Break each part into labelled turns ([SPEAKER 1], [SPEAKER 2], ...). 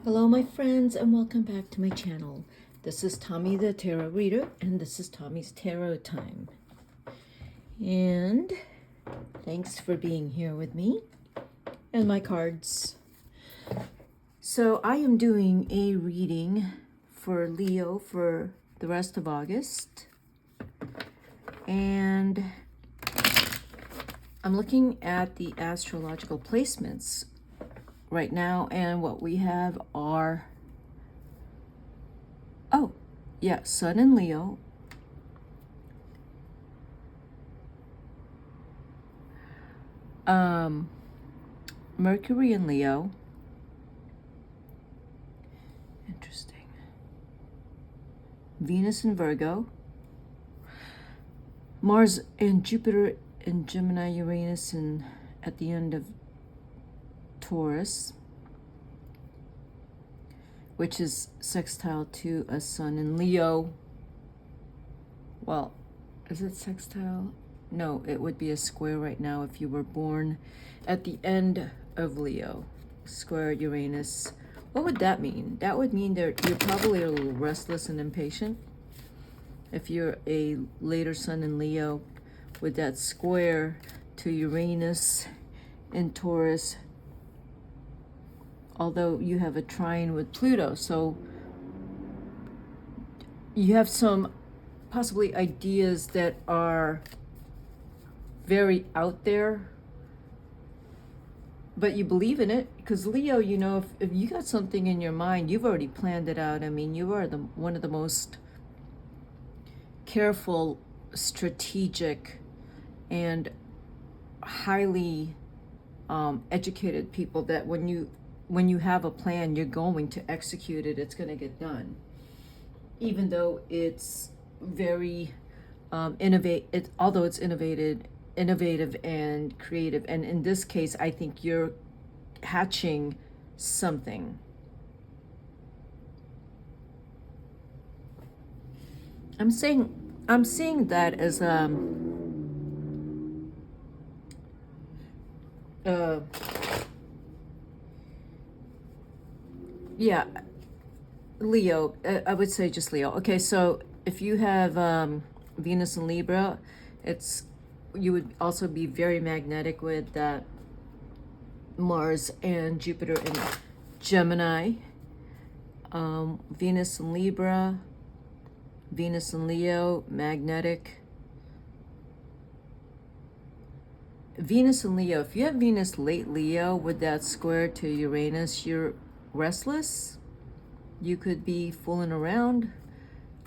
[SPEAKER 1] Hello, my friends, and welcome back to my channel. This is Tommy the Tarot Reader, and this is Tommy's Tarot Time. And thanks for being here with me and my cards. So, I am doing a reading for Leo for the rest of August. And I'm looking at the astrological placements right now, and what we have are Sun in Leo, Mercury in Leo, interesting, Venus in Virgo, Mars and Jupiter in Gemini, Uranus in at the end of Taurus, which is sextile to a Sun in Leo. Well, is it sextile? No, it would be a square right now if you were born at the end of Leo. Square Uranus. What would that mean? That would mean that you're probably a little restless and impatient. If you're a later Sun in Leo with that square to Uranus in Taurus, although you have a trine with Pluto, so you have some possibly ideas that are very out there, but you believe in it, because Leo, you know, if you got something in your mind, you've already planned it out. I mean, you are one of the most careful, strategic, and highly educated people that when you have a plan, you're going to execute it. It's going to get done, even though it's very although it's innovative and creative. And in this case, I think you're hatching something. I'm seeing that as yeah, Leo. I would say just Leo. Okay, so if you have Venus in Libra, you would also be very magnetic with that Mars and Jupiter in Gemini. Venus in Libra, Venus in Leo, magnetic. Venus in Leo, if you have Venus late Leo with that square to Uranus, you're restless. You could be fooling around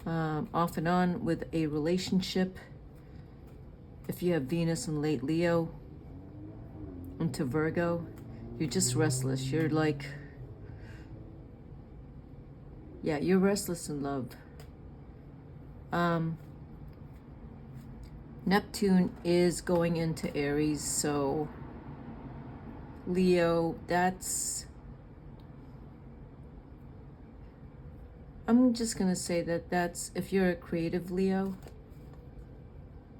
[SPEAKER 1] off and on with a relationship. If you have Venus in late Leo into Virgo, you're just restless. You're like, yeah, you're restless in love. Neptune is going into Aries, so Leo, I'm just gonna say that's if you're a creative Leo,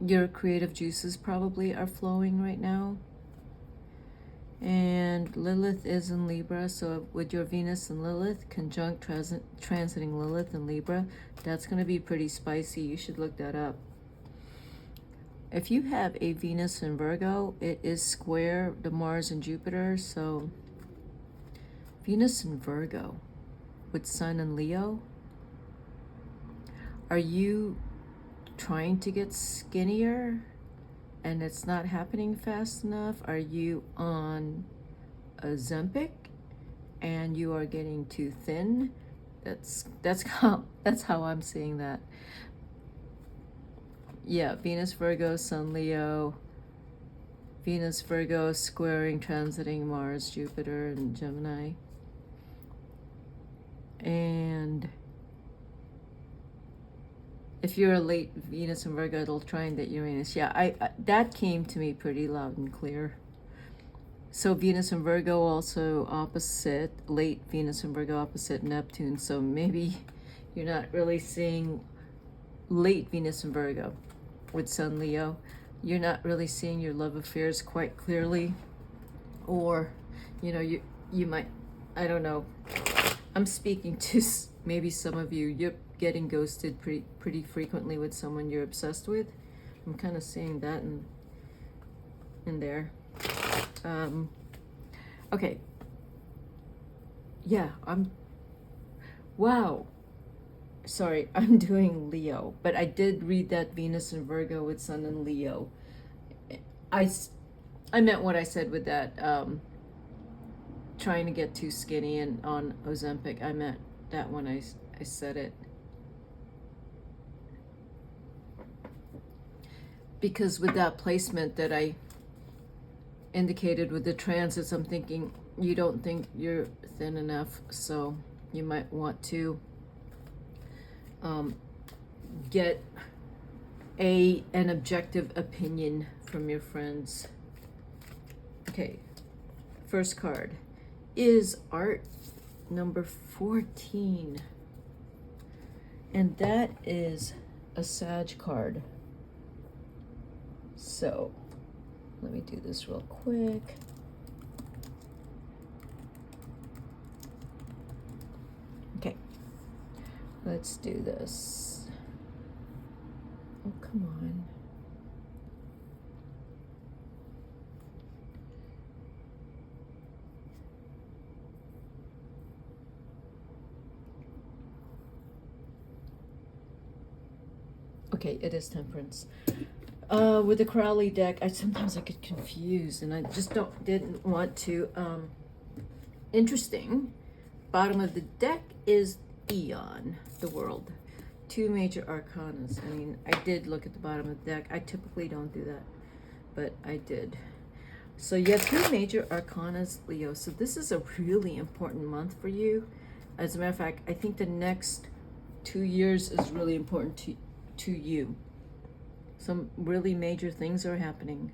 [SPEAKER 1] your creative juices probably are flowing right now. And Lilith is in Libra, so with your Venus and Lilith conjunct transiting Lilith in Libra, that's going to be pretty spicy. You should look that up. If you have a Venus in Virgo, it is square to Mars and Jupiter, so Venus in Virgo with Sun in Leo. Are you trying to get skinnier and it's not happening fast enough? Are you on Ozempic and you are getting too thin? That's how I'm seeing that. Yeah, Venus Virgo, Sun Leo, Venus Virgo squaring transiting Mars, Jupiter, and Gemini. And if you're a late Venus and Virgo, it'll trine that Uranus. Yeah, I that came to me pretty loud and clear. So Venus and Virgo also opposite, late Venus and Virgo opposite Neptune. So maybe you're not really seeing late Venus and Virgo with Sun Leo. You're not really seeing your love affairs quite clearly. Or, you know, you might, I don't know, I'm speaking to maybe some of you. You're getting ghosted pretty frequently with someone you're obsessed with. I'm kind of seeing that in there. Okay. Yeah, wow. Sorry, I'm doing Leo, but I did read that Venus and Virgo with Sun and Leo. I meant what I said with that, trying to get too skinny and on Ozempic. I meant that when I said it. Because with that placement that I indicated with the transits, I'm thinking you don't think you're thin enough, so you might want to get an objective opinion from your friends. Okay, first card is art number 14, and that is a Sag card. So let me do this real quick. Okay, let's do this. Oh, come on. Okay, it is Temperance. With the Crowley deck, sometimes I get confused, and I just didn't want to. Interesting. Bottom of the deck is Eon, the World. 2 major arcanas. I mean, I did look at the bottom of the deck. I typically don't do that, but I did. So you have 2 major arcanas, Leo. So this is a really important month for you. As a matter of fact, I think the next 2 years is really important to you. Some really major things are happening.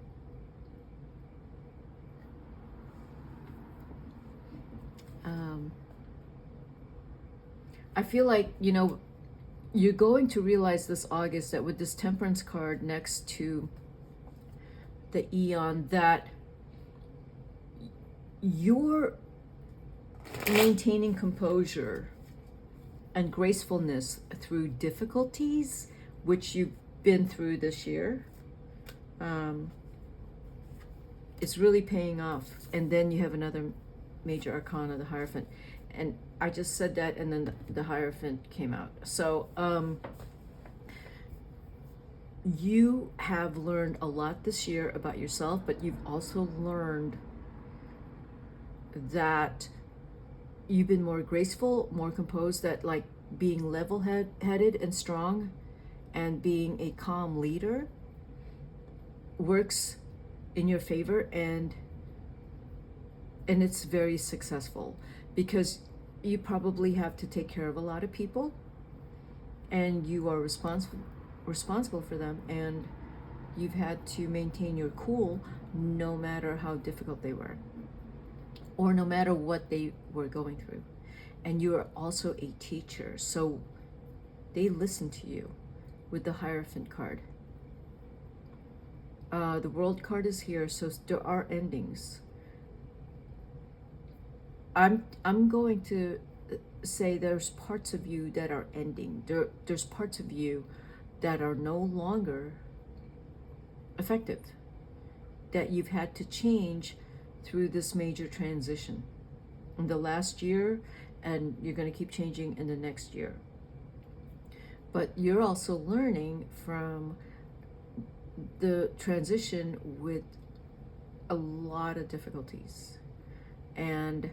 [SPEAKER 1] I feel like, you're going to realize this August that with this Temperance card next to the Eon, that you're maintaining composure and gracefulness through difficulties, which you've been through this year. It's really paying off. And then you have another major arcana, the Hierophant. And I just said that, and then the Hierophant came out. So you have learned a lot this year about yourself, but you've also learned that you've been more graceful, more composed, that like being level-headed and strong and being a calm leader works in your favor, and it's very successful because you probably have to take care of a lot of people, and you are responsible for them, and you've had to maintain your cool no matter how difficult they were or no matter what they were going through. And you are also a teacher, so they listen to you with the Hierophant card. The World card is here, so there are endings. I'm going to say there's parts of you that are ending. There's parts of you that are no longer effective, that you've had to change through this major transition in the last year, and you're going to keep changing in the next year. But you're also learning from the transition with a lot of difficulties, and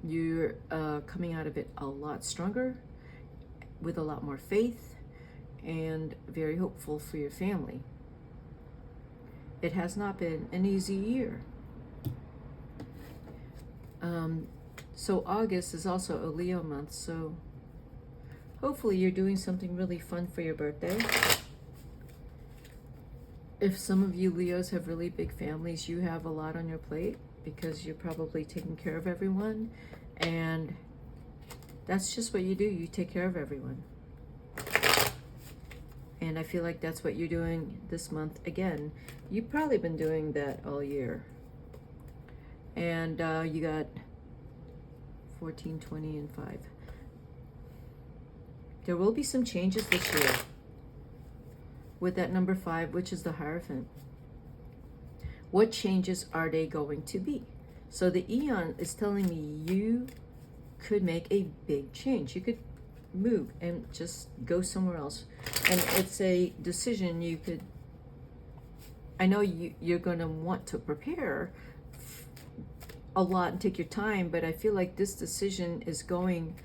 [SPEAKER 1] you're coming out of it a lot stronger, with a lot more faith, and very hopeful for your family. It has not been an easy year. So August is also a Leo month, so hopefully you're doing something really fun for your birthday. If some of you Leos have really big families, you have a lot on your plate because you're probably taking care of everyone, and that's just what you do. You take care of everyone. And I feel like that's what you're doing this month again. You've probably been doing that all year. And you got 14, 20, and 5. There will be some changes this year with that number 5, which is the Hierophant. What changes are they going to be? So the Eon is telling me you could make a big change. You could move and just go somewhere else. And it's a decision you could, I know you're going to want to prepare a lot and take your time, but I feel like this decision is going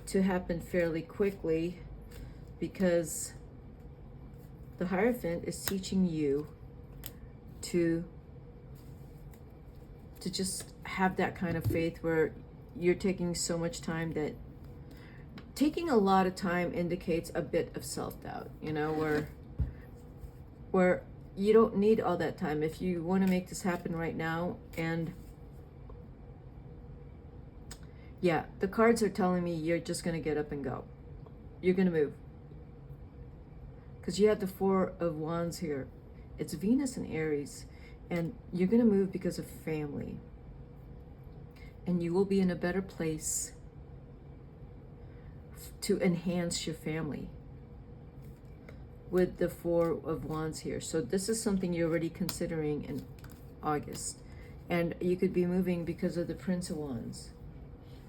[SPEAKER 1] to happen fairly quickly because the Hierophant is teaching you to just have that kind of faith where you're taking so much time that taking a lot of time indicates a bit of self-doubt, you know, where you don't need all that time. If you want to make this happen right now, and yeah, the cards are telling me you're just going to get up and go. You're going to move. Because you have the 4 of Wands here. It's Venus and Aries. And you're going to move because of family. And you will be in a better place to enhance your family with the 4 of Wands here. So this is something you're already considering in August. And you could be moving because of the Prince of Wands.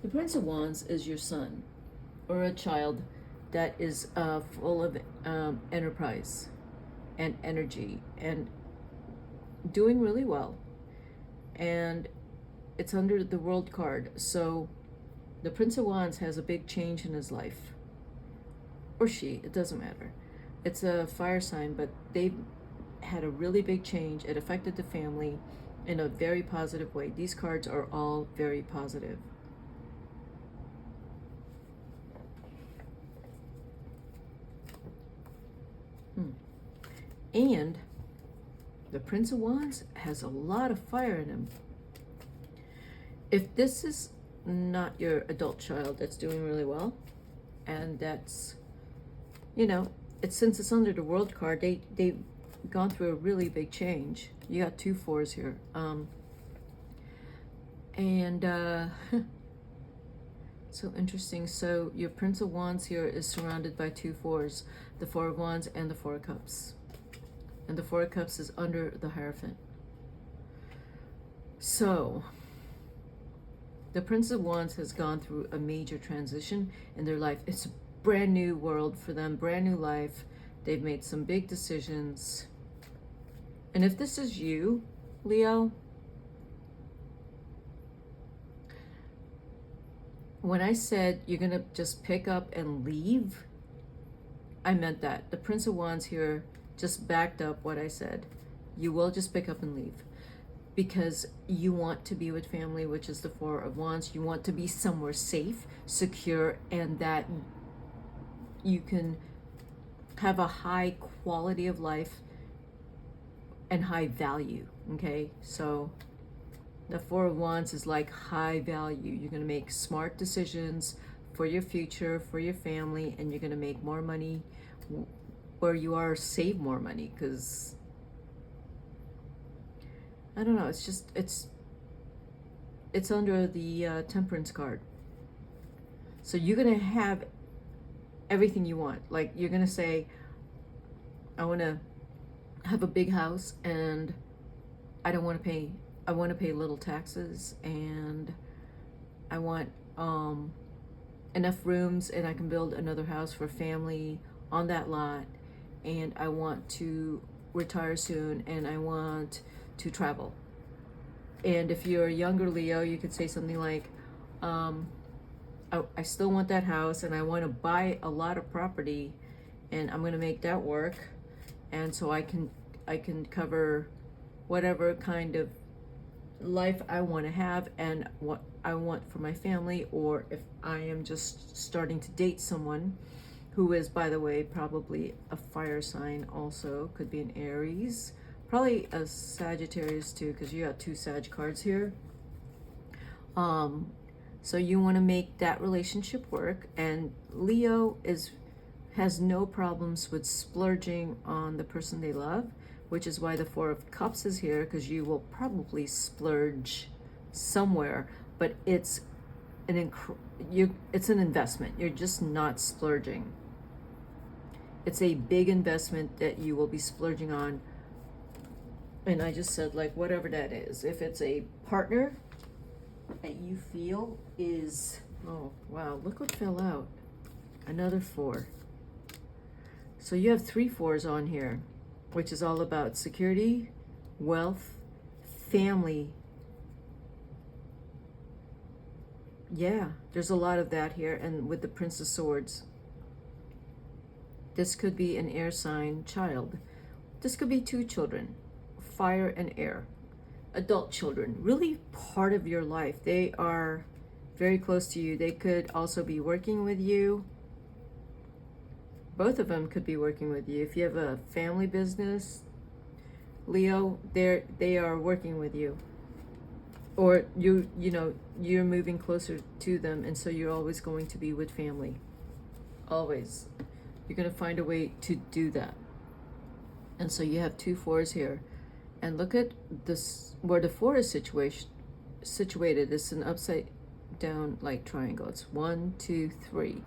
[SPEAKER 1] The Prince of Wands is your son or a child that is full of enterprise and energy and doing really well. And it's under the World card. So the Prince of Wands has a big change in his life. Or she, it doesn't matter. It's a fire sign, but they've had a really big change. It affected the family in a very positive way. These cards are all very positive. And the Prince of Wands has a lot of fire in him. If this is not your adult child that's doing really well, and that's, you know, since it's under the World card, they've gone through a really big change. You got 2 4s here. So interesting. So your Prince of Wands here is surrounded by 2 4s, the 4 of Wands and the 4 of Cups. And the 4 of Cups is under the Hierophant. So the Prince of Wands has gone through a major transition in their life. It's a brand new world for them, brand new life. They've made some big decisions. And if this is you, Leo, when I said you're going to just pick up and leave, I meant that. The Prince of Wands here just backed up what I said. You will just pick up and leave because you want to be with family, which is the 4 of Wands. You want to be somewhere safe, secure, and that you can have a high quality of life and high value, okay? So the 4 of Wands is like high value. You're going to make smart decisions for your future, for your family, and you're going to make more money where you are, save more money, because I don't know, it's just, it's under the Temperance card. So you're going to have everything you want. Like, you're going to say, I want to have a big house and I don't want to pay, I want to pay little taxes, and I want enough rooms, and I can build another house for family on that lot, and I want to retire soon, and I want to travel. And if you're a younger Leo, you could say something like, I still want that house, and I want to buy a lot of property, and I'm going to make that work, and so I can cover whatever kind of life I want to have and what I want for my family. Or if I am just starting to date someone who is, by the way, probably a fire sign also, could be an Aries, probably a Sagittarius too, because you got 2 Sag cards here. So you want to make that relationship work, and Leo has no problems with splurging on the person they love, which is why the 4 of Cups is here, because you will probably splurge somewhere, but it's it's an investment. You're just not splurging. It's a big investment that you will be splurging on. And I just said, like, whatever that is. If it's a partner that you feel is, oh, wow, look what fell out. Another 4. So you have 3 4s on here, which is all about security, wealth, family. Yeah, there's a lot of that here. And with the Prince of Swords, this could be an air sign child. This could be 2 children, fire and air. Adult children, really part of your life. They are very close to you. They could also be working with you. Both of them could be working with you. If you have a family business, Leo, they are working with you. Or you know, you're moving closer to them, and so you're always going to be with family. Always. You're going to find a way to do that. And so you have 2 4s here. And look at this, where the 4 is situated. It's an upside down like triangle. It's 1, 2, 3.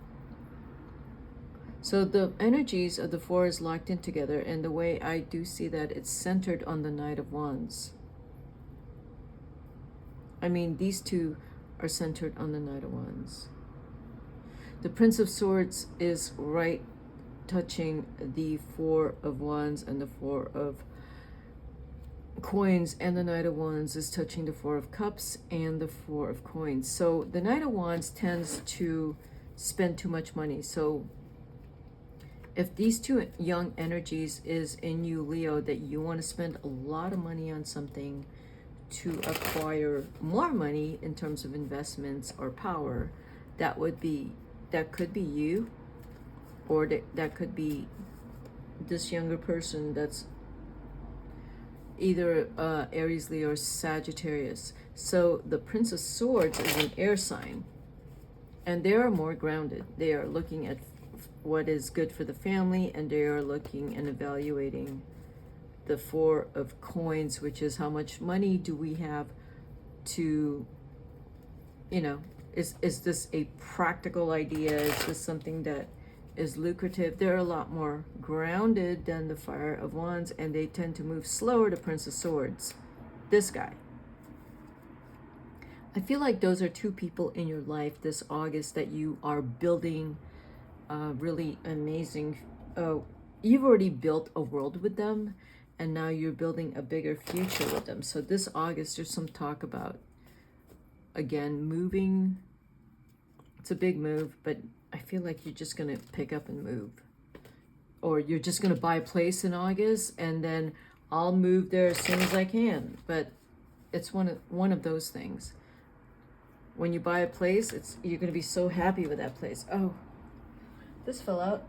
[SPEAKER 1] So the energies of the 4 is locked in together, and the way I do see that, it's centered on the Knight of Wands. I mean, these 2 are centered on the Knight of Wands. The Prince of Swords is right touching the 4 of Wands and the 4 of Coins, and the Knight of Wands is touching the 4 of Cups and the 4 of Coins. So the Knight of Wands tends to spend too much money. So if these 2 young energies is in you, Leo, that you want to spend a lot of money on something to acquire more money in terms of investments or power, that could be you, or that could be this younger person that's either Aries, Leo, or Sagittarius. So the Prince of Swords is an air sign, and they are more grounded. They are looking at what is good for the family, and they are looking and evaluating the 4 of Coins, which is how much money do we have to, you know, is this a practical idea? Is this something that is lucrative? They're a lot more grounded than the Fire of Wands, and they tend to move slower to Prince of Swords. This guy. I feel like those are 2 people in your life this August that you are building really amazing. You've already built a world with them, and now you're building a bigger future with them. So this August, there's some talk about, again, moving. It's a big move, but I feel like you're just going to pick up and move. Or you're just going to buy a place in August, and then I'll move there as soon as I can. But it's one of those things. When you buy a place, you're going to be so happy with that place. Oh, this fell out.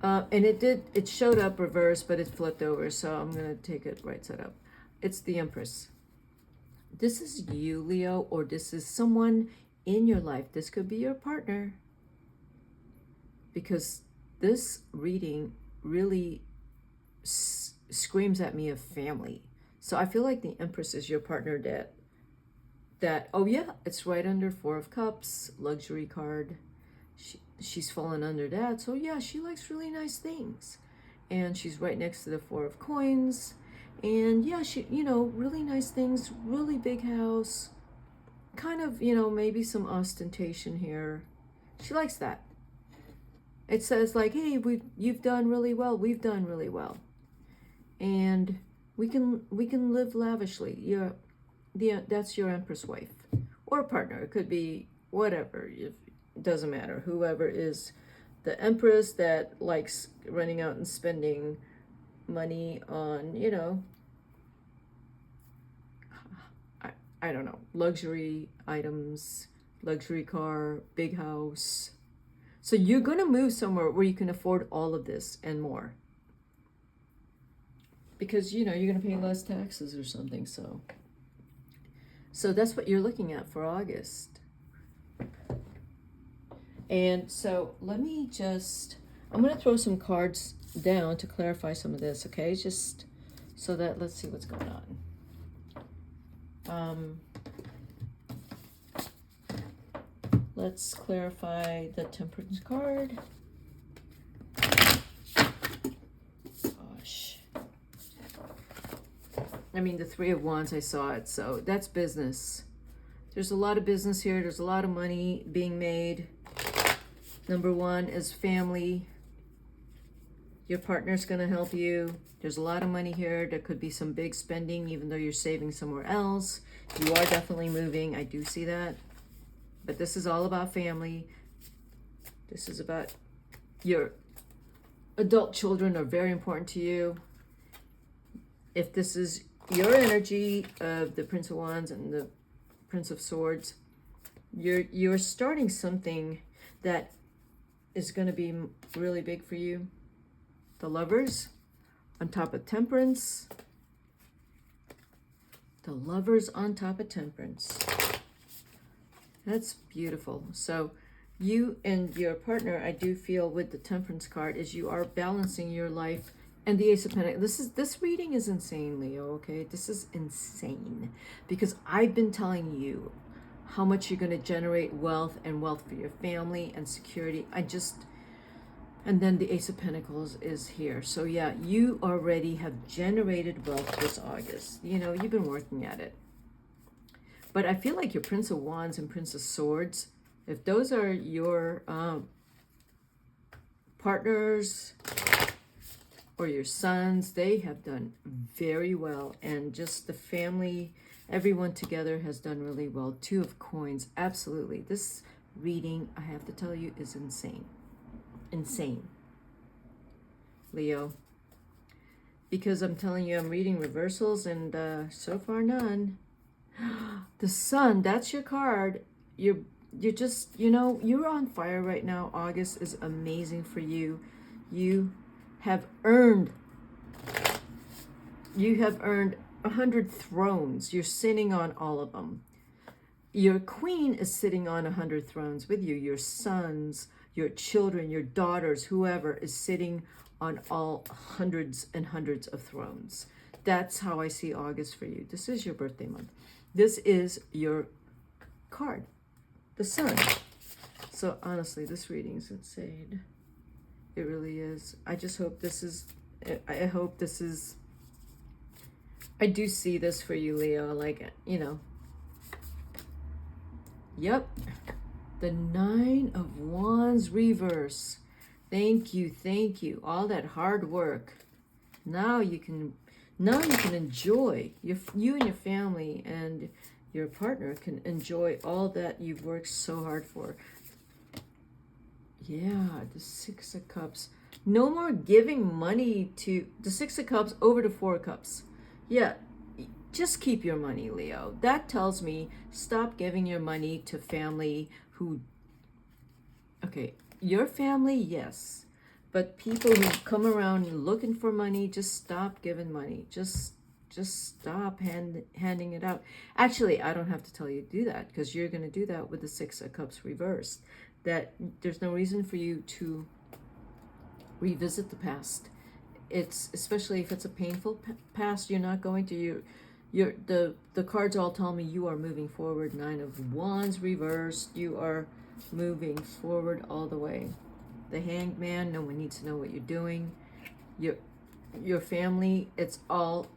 [SPEAKER 1] And it showed up reversed, but it flipped over, so I'm going to take it right side up. It's the Empress. This is you, Leo, or this is someone in your life. This could be your partner, because this reading really screams at me of family. So I feel like the Empress is your partner that oh yeah, it's right under 4 of Cups, luxury card. She's fallen under that. So yeah, she likes really nice things. And she's right next to the 4 of Coins. And yeah, she, you know, really nice things, really big house. Kind of, you know, maybe some ostentation here. She likes that. It says like, hey, you've done really well. We've done really well. And we can live lavishly. That's your Empress wife or partner. It could be whatever. It doesn't matter. Whoever is the Empress that likes running out and spending money on, you know, I don't know, luxury items, luxury car, big house. So you're going to move somewhere where you can afford all of this and more. Because, you know, you're going to pay less taxes or something. So that's what you're looking at for August. And so let me I'm going to throw some cards down to clarify some of this, okay? Just so that, let's see what's going on. Let's clarify the Temperance card. Gosh. I mean, the Three of Wands, I saw it, so that's business. There's a lot of business here. There's a lot of money being made. Number one is family. Your partner's going to help you. There's a lot of money here. There could be some big spending, even though you're saving somewhere else. You are definitely moving. I do see that. But this is all about family. This is about your adult children are very important to you. If this is your energy of the Prince of Wands and the Prince of Swords, you're starting something that is going to be really big for you. The Lovers on top of Temperance. The Lovers on top of Temperance. That's beautiful. So you and your partner, I do feel with the Temperance card, is you are balancing your life. And the Ace of Pentacles. This reading is insane, Leo, okay? This is insane. Because I've been telling you how much you're going to generate wealth and wealth for your family and security. And then the Ace of Pentacles is here. So yeah, you already have generated wealth this August. You know, you've been working at it. But I feel like your Prince of Wands and Prince of Swords, if those are your partners or your sons, they have done very well. And just the family, everyone together has done really well. Two of Coins, absolutely. This reading, I have to tell you, is insane. Insane, Leo. Because I'm telling you, I'm reading reversals and so far none. The Sun, that's your card. You're just, you know, you're on fire right now. August is amazing for you. You have earned 100 thrones. You're sitting on all of them. Your queen is sitting on 100 thrones with you. Your sons, your children, your daughters, whoever is sitting on all hundreds and hundreds of thrones. That's how I see August for you. This is your birthday month. This is your card, the Sun. So honestly, this reading is insane. It really is. I just hope this is, I hope this is, I do see this for you, Leo, like, you know. Yep. The Nine of Wands reverse. Thank you, thank you. All that hard work. Now you can enjoy, you and your family and your partner can enjoy all that you've worked so hard for. Yeah, the Six of Cups. No more giving money to the Six of Cups over to Four of Cups. Yeah, just keep your money, Leo. That tells me stop giving your money to family who, okay, your family, yes. But people who come around looking for money, just stop giving money. Just stop handing it out. Actually, I don't have to tell you to do that because you're going to do that with the Six of Cups reversed. That there's no reason for you to revisit the past. It's especially if it's a painful past. You're not going to. The cards all tell me you are moving forward. Nine of Wands reversed. You are moving forward all the way. The Hanged Man, no one needs to know what you're doing. Your family, it's all,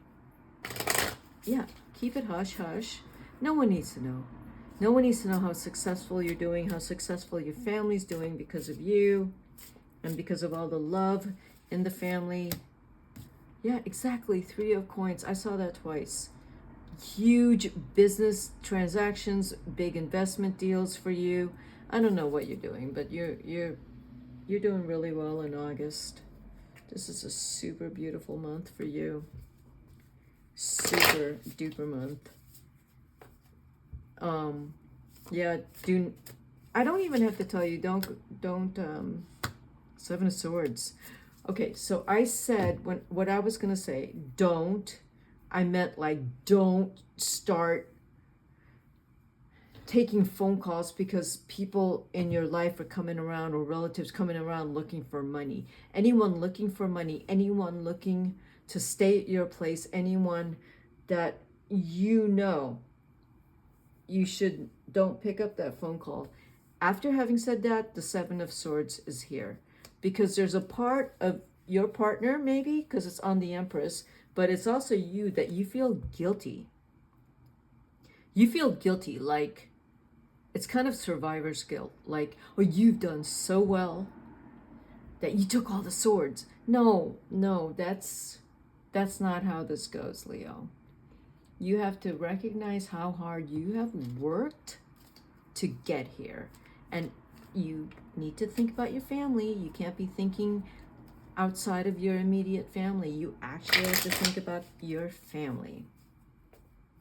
[SPEAKER 1] yeah, keep it hush hush. No one needs to know. No one needs to know how successful you're doing, how successful your family's doing because of you and because of all the love in the family. Yeah, exactly. Three of Coins. I saw that twice. Huge business transactions, big investment deals for you. I don't know what you're doing, but you're doing really well in August. This is a super beautiful month for you. Super duper month. Yeah, I don't even have to tell you, don't Seven of Swords. Okay, so I said what I was gonna say, I meant like don't start taking phone calls because people in your life are coming around or relatives coming around looking for money. Anyone looking for money, anyone looking to stay at your place, anyone that you know, don't pick up that phone call. After having said that, the Seven of Swords is here because there's a part of your partner, maybe, because it's on the Empress, but it's also you that you feel guilty. You feel guilty, like it's kind of survivor's guilt, like, oh, you've done so well that you took all the swords. No, that's not how this goes, Leo. You have to recognize how hard you have worked to get here. And you need to think about your family. You can't be thinking outside of your immediate family. You actually have to think about your family.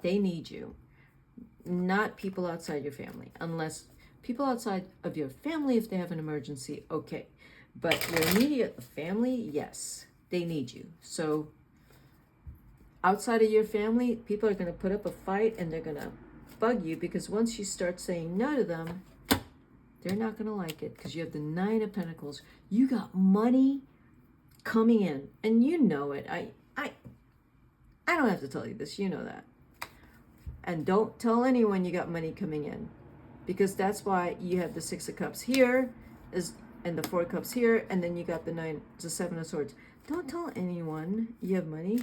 [SPEAKER 1] They need you, not people outside your family. Unless people outside of your family, if they have an emergency, okay. But your immediate family, yes, they need you. So outside of your family, people are going to put up a fight and they're going to bug you, because once you start saying no to them, they're not going to like it, because you have the Nine of Pentacles. You got money coming in, and you know it. I don't have to tell you this. You know that. And don't tell anyone you got money coming in, because that's why you have the Six of Cups here, and the Four of Cups here, and then you got the Seven of Swords. Don't tell anyone you have money.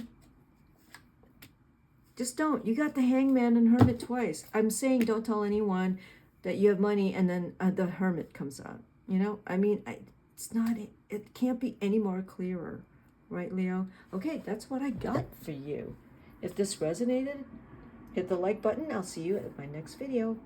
[SPEAKER 1] Just don't. You got the Hangman and Hermit twice. I'm saying don't tell anyone that you have money, and then the Hermit comes out. You know, I mean, it can't be any more clearer, right, Leo? Okay, that's what I got for you. If this resonated, hit the like button. I'll see you at my next video.